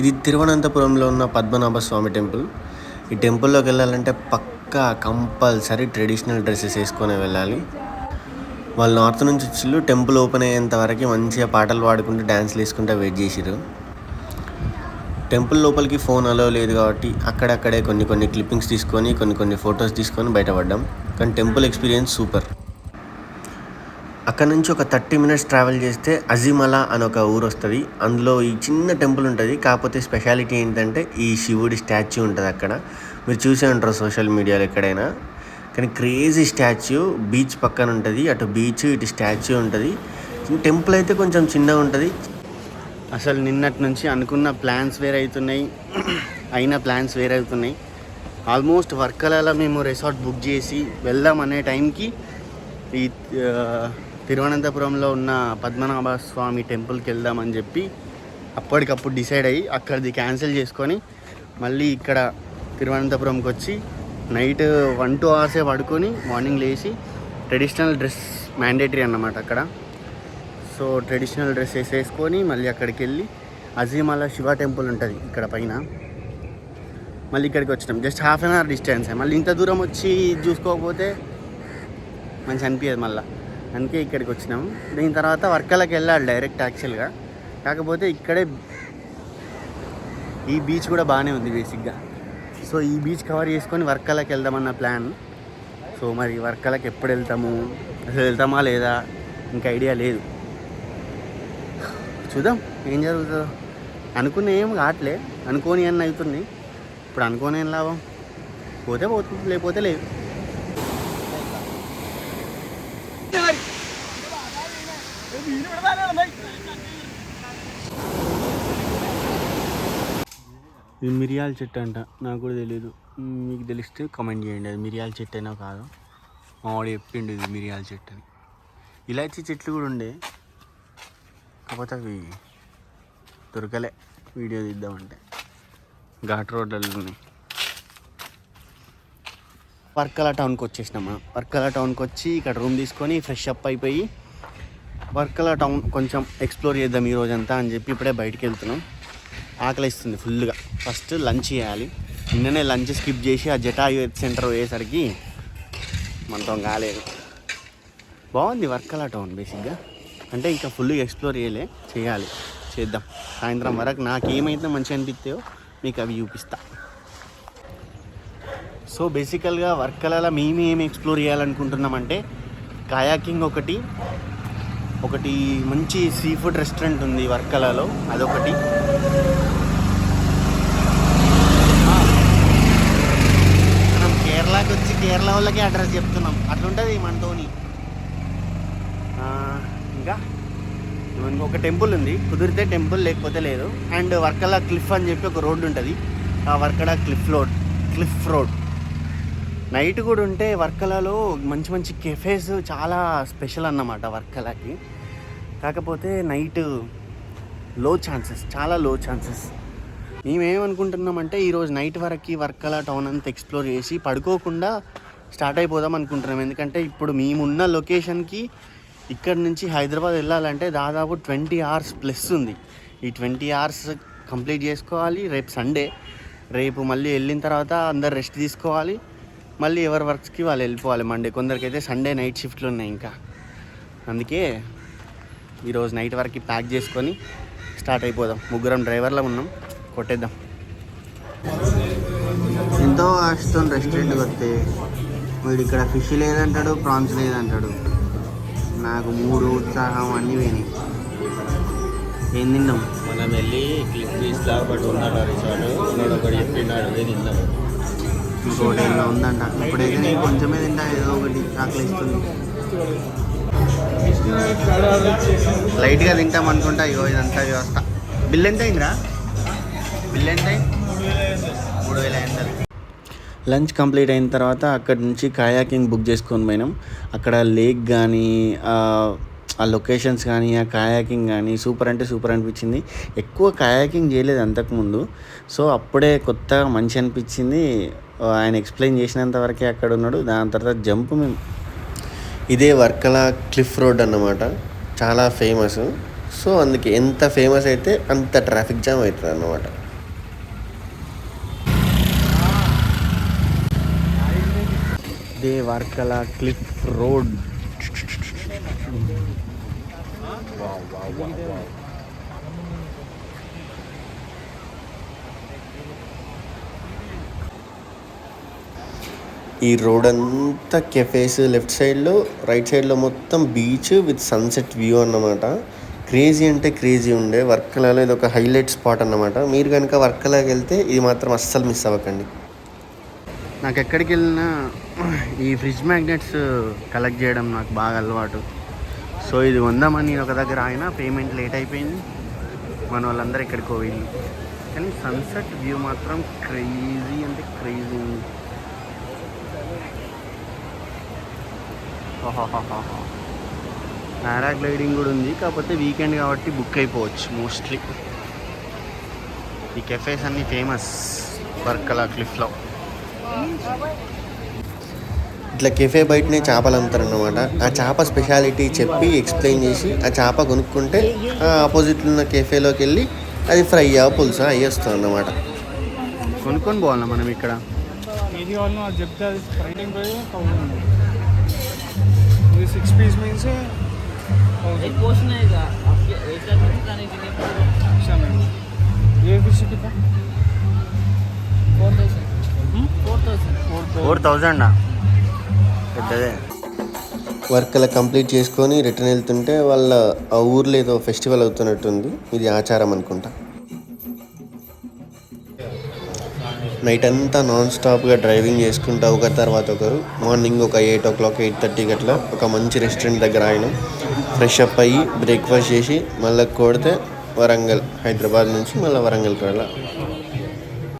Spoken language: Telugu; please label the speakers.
Speaker 1: ఇది తిరువనంతపురంలో ఉన్న పద్మనాభ స్వామి టెంపుల్. ఈ టెంపుల్లోకి వెళ్ళాలంటే పక్కా కంపల్సరీ ట్రెడిషనల్ డ్రెస్సెస్ వేసుకొని వెళ్ళాలి. వాళ్ళు నార్త్ నుంచి వచ్చిళ్ళు. టెంపుల్ ఓపెన్ అయ్యేంత వరకు మంచిగా పాటలు పాడుకుంటూ డ్యాన్స్లు వేసుకుంటూ వెయిట్ చేసిర్రు. టెంపుల్ లోపలికి ఫోన్ అలో లేదు కాబట్టి అక్కడక్కడే కొన్ని క్లిప్పింగ్స్ తీసుకొని కొన్ని ఫొటోస్ తీసుకొని బయటపడ్డాం. కానీ టెంపుల్ ఎక్స్పీరియన్స్ సూపర్. అక్కడ నుంచి ఒక 30 minutes ట్రావెల్ చేస్తే అజీమలా అని ఒక ఊరు వస్తుంది. అందులో ఈ చిన్న టెంపుల్ ఉంటుంది. కాకపోతే స్పెషాలిటీ ఏంటంటే ఈ శివుడి స్టాచ్యూ ఉంటుంది అక్కడ. మీరు చూసే ఉంటారు సోషల్ మీడియాలో ఎక్కడైనా. కానీ క్రేజీ స్టాచ్యూ బీచ్ పక్కన ఉంటుంది. అటు బీచ్ ఇటు స్టాచ్యూ ఉంటుంది. టెంపుల్ అయితే కొంచెం చిన్నగా ఉంటుంది. అసలు నిన్నటి నుంచి అనుకున్న ప్లాన్స్ వేరే అవుతున్నాయి, అయిన ప్లాన్స్ వేరే అవుతున్నాయి. ఆల్మోస్ట్ వర్కలలో మేము రిసార్ట్ బుక్ చేసి వెళ్దాం అనే టైంకి ఈ తిరువనంతపురంలో ఉన్న పద్మనాభ స్వామి టెంపుల్కి వెళ్దామని చెప్పి అప్పటికప్పుడు డిసైడ్ అయ్యి అక్కడిది క్యాన్సిల్ చేసుకొని మళ్ళీ ఇక్కడ తిరువనంతపురంకి వచ్చి నైట్ 1-2 hours పడుకొని మార్నింగ్ లేచి ట్రెడిషనల్ డ్రెస్ మ్యాండేటరీ అన్నమాట అక్కడ. సో ట్రెడిషనల్ డ్రెస్ వేసేసుకొని మళ్ళీ అక్కడికి వెళ్ళి అజీమలా శివ టెంపుల్ ఉంటుంది ఇక్కడ పైన. మళ్ళీ ఇక్కడికి వచ్చినాం. Just 1/2 hour distance. మళ్ళీ ఇంత దూరం వచ్చి చూసుకోకపోతే మంచి అనిపించదు మళ్ళీ. అందుకే ఇక్కడికి వచ్చినాం. దీని తర్వాత వర్కలకి వెళ్ళాలి డైరెక్ట్ యాక్చువల్గా. కాకపోతే ఇక్కడే ఈ బీచ్ కూడా బాగానే ఉంది బేసిక్గా. సో ఈ బీచ్ కవర్ చేసుకొని వర్కలకి వెళ్దామన్న ప్లాన్. సో మరి వర్కలకి ఎప్పుడు వెళ్తాము, అసలు వెళ్తామా లేదా ఇంకా ఐడియా లేదు. చూద్దాం ఏం జరుగుతుందో. అనుకునే ఏం కావట్లే, అనుకోని అన్న అవుతుంది. ఇప్పుడు అనుకోని ఏం లాభం, పోతే పోతుంది లేకపోతే లేదు. ఇది మిరియాల చెట్టు అంట, నాకు కూడా తెలియదు. మీకు తెలిస్తే కామెంట్ చేయండి అది మిరియాల చెట్టు అయినా కాదు. మా వాడు చెప్పిండు ఇది మిరియాల చెట్టు అని. ఇలాచి చెట్లు కూడా ఉండే, కాకపోతే అవి దొరకలే వీడియో తీద్దామంటే. ఘాట్ రోడ్లలో ఉన్నాయి. వర్కలా టౌన్కి వచ్చేసినామా. వర్కలా టౌన్కి వచ్చి ఇక్కడ రూమ్ తీసుకొని ఫ్రెష్ అప్ అయిపోయి వర్కలా టౌన్ కొంచెం ఎక్స్ప్లోర్ చేద్దాం ఈ రోజంతా అని చెప్పి ఇప్పుడే బయటికి వెళ్తున్నాం. ఆకలిస్తుంది ఫుల్గా. ఫస్ట్ లంచ్ చేయాలి. నిన్ననే లంచ్ స్కిప్ చేసి ఆ జటాయు హెల్త్ సెంటర్ పోయేసరికి మనతో కాలేదు. బాగుంది వర్కలా టౌన్ బేసిక్గా. అంటే ఇంకా ఫుల్గా ఎక్స్ప్లోర్ చేయాలి, చేద్దాం. సాయంత్రం వరకు నాకు ఏమైతే మంచిగా అనిపిస్తాయో మీకు అవి చూపిస్తా. సో బేసికల్గా వర్కలలో మేము ఏమి ఎక్స్ప్లోర్ చేయాలనుకుంటున్నామంటే కయాకింగ్ ఒకటి మంచి సీ ఫుడ్ రెస్టారెంట్ ఉంది వర్కలలో, అదొకటి. మనం కేరళకి వచ్చి కేరళ వాళ్ళకి అడ్రస్ చెప్తున్నాం, అట్లుంటుంది మనతోని. ఇంకా ఇంకొక టెంపుల్ ఉంది, కుదిరితే టెంపుల్ లేకపోతే లేదు. అండ్ వర్కలా క్లిఫ్ అని చెప్పి ఒక రోడ్డు ఉంటుంది. ఆ వర్కలా క్లిఫ్ రోడ్ నైట్ కూడా ఉంటే వర్కలలో మంచి కెఫేస్ చాలా స్పెషల్ అన్నమాట వర్కలాకి. కాకపోతే నైట్ చాలా లో ఛాన్సెస్. మేమేమనుకుంటున్నామంటే ఈరోజు నైట్ వరకు వర్కలా టౌన్ అంతా ఎక్స్ప్లోర్ చేసి పడుకోకుండా స్టార్ట్ అయిపోదాం అనుకుంటున్నాం. ఎందుకంటే ఇప్పుడు మేమున్న లొకేషన్కి ఇక్కడ నుంచి హైదరాబాద్ వెళ్ళాలంటే దాదాపు 20 hours ప్లస్ ఉంది. ఈ 20 hours కంప్లీట్ చేసుకోవాలి. రేపు సండే, రేపు మళ్ళీ వెళ్ళిన తర్వాత అందరు రెస్ట్ తీసుకోవాలి. మళ్ళీ ఎవరి వర్క్స్కి వాళ్ళు వెళ్ళిపోవాలి మండే. కొందరికైతే సండే నైట్ షిఫ్ట్లు ఉన్నాయి ఇంకా. అందుకే ఈరోజు నైట్ వరకు ప్యాక్ చేసుకొని స్టార్ట్ అయిపోదాం. ముగ్గురం డ్రైవర్లో ఉన్నాం, కొట్టేద్దాం. ఎంతో ఆశతో రెస్టారెంట్కి వస్తే వీడు ఇక్కడ ఫిష్ లేదంటాడు, ప్రాన్స్ లేదంటాడు. నాకు 3 ఉత్సాహం అన్నీ పోయినాయి. ఏం తిన్నాం?
Speaker 2: మనం వెళ్ళి క్లిప్ బీచ్లా ఒకటి ఉన్నాడు రిసార్ట్, ఉన్నాడు ఒకటి చెప్పినాడు, అదే తిందాం.
Speaker 1: ఇంకోటి ఏదో ఉందంట. ఇప్పుడైతే నేను కొంచెమే తింటా, ఏదో ఒకటి ఆకలిస్తుంది. లైట్గా తింటాం అనుకుంటా. ఇగో ఇదంతా వ్యవస్థ. బిల్ ఎంత అయిందిరా? బిల్ ఎంత అయింది? 3,500. లంచ్ కంప్లీట్ అయిన తర్వాత అక్కడి నుంచి కయాకింగ్ బుక్ చేసుకొని పోయినాం. అక్కడ లేక్ కానీ ఆ లొకేషన్స్ కానీ ఆ కయాకింగ్ కానీ సూపర్ అంటే సూపర్ అనిపించింది. ఎక్కువ కయాకింగ్ చేయలేదు అంతకుముందు, సో అప్పుడే కొత్తగా మంచి అనిపించింది. ఆయన ఎక్స్ప్లెయిన్ చేసినంత వరకే అక్కడ ఉన్నాడు. దాని తర్వాత జంప్ మేము. ఇదే వర్కలా క్లిఫ్ రోడ్ అన్నమాట, చాలా ఫేమస్. సో అందుకే ఎంత ఫేమస్ అయితే అంత ట్రాఫిక్ జామ్ అవుతుంది అన్నమాట. దే వర్కల క్లిఫ్ రోడ్. ఈ రోడ్ అంతా కెఫేస్, లెఫ్ట్ సైడ్లో రైట్ సైడ్లో మొత్తం బీచ్ విత్ సన్సెట్ వ్యూ అన్నమాట. క్రేజీ అంటే క్రేజీ ఉండే. వర్కలాలో ఇది ఒక హైలైట్ స్పాట్ అన్నమాట. మీరు కనుక వర్కలాకి వెళ్తే ఇది మాత్రం అస్సలు మిస్ అవ్వకండి. నాకు ఎక్కడికి వెళ్ళినా ఈ ఫ్రిడ్జ్ మ్యాగ్నెట్స్ కలెక్ట్ చేయడం నాకు బాగా అలవాటు. సో ఇది కొందామని ఒక దగ్గర ఆయన పేమెంట్ లేట్ అయిపోయింది, మన వాళ్ళందరూ ఎక్కడికో వెళ్ళి. కానీ సన్సెట్ వ్యూ మాత్రం క్రేజీ అంటే క్రేజీ ఉంది. పారాగ్లైడింగ్ కూడా ఉంది, కాకపోతే వీకెండ్ కాబట్టి బుక్ అయిపోవచ్చు మోస్ట్లీ. ఈ కెఫేస్ అన్నీ ఫేమస్ వర్కలా క్లిఫ్లో. ఇట్లా కెఫే బయటనే చేపలు అమ్ముతారన్నమాట. ఆ చేప స్పెషాలిటీ చెప్పి ఎక్స్ప్లెయిన్ చేసి ఆ చేప కొనుక్కుంటే ఆ ఆపోజిట్లో ఉన్న కెఫేలోకి వెళ్ళి అది ఫ్రై పులుసా అయ్యి వస్తుంది అన్నమాట. కొనుక్కొని పోవాలా మనం ఇక్కడ.
Speaker 3: ఏది కావాలో అది చెప్తే అది ఫ్రైడింగ్ పోయి 1000 ఇది 6 పీస్ మీన్స్
Speaker 4: एक पोर्शन है आपके एक आदमी खाने के लिए
Speaker 3: ये फिश कितना
Speaker 4: 4000
Speaker 1: పెద్దదే. వర్క్ అలా కంప్లీట్ చేసుకొని రిటర్న్ వెళ్తుంటే వాళ్ళ ఆ ఊర్లో ఏదో ఫెస్టివల్ అవుతున్నట్టుంది. ఇది ఆచారం అనుకుంటా. నైట్ అంతా నాన్ స్టాప్గా డ్రైవింగ్ చేసుకుంటా ఒకరి తర్వాత ఒకరు. మార్నింగ్ ఒక 8 o'clock 8:30 అట్లా ఒక మంచి రెస్టారెంట్ దగ్గర ఆయన ఫ్రెష్ అప్ అయ్యి బ్రేక్ఫాస్ట్ చేసి మళ్ళీ కొడితే వరంగల్, హైదరాబాద్ నుంచి మళ్ళీ వరంగల్కి వెళ్ళాలి.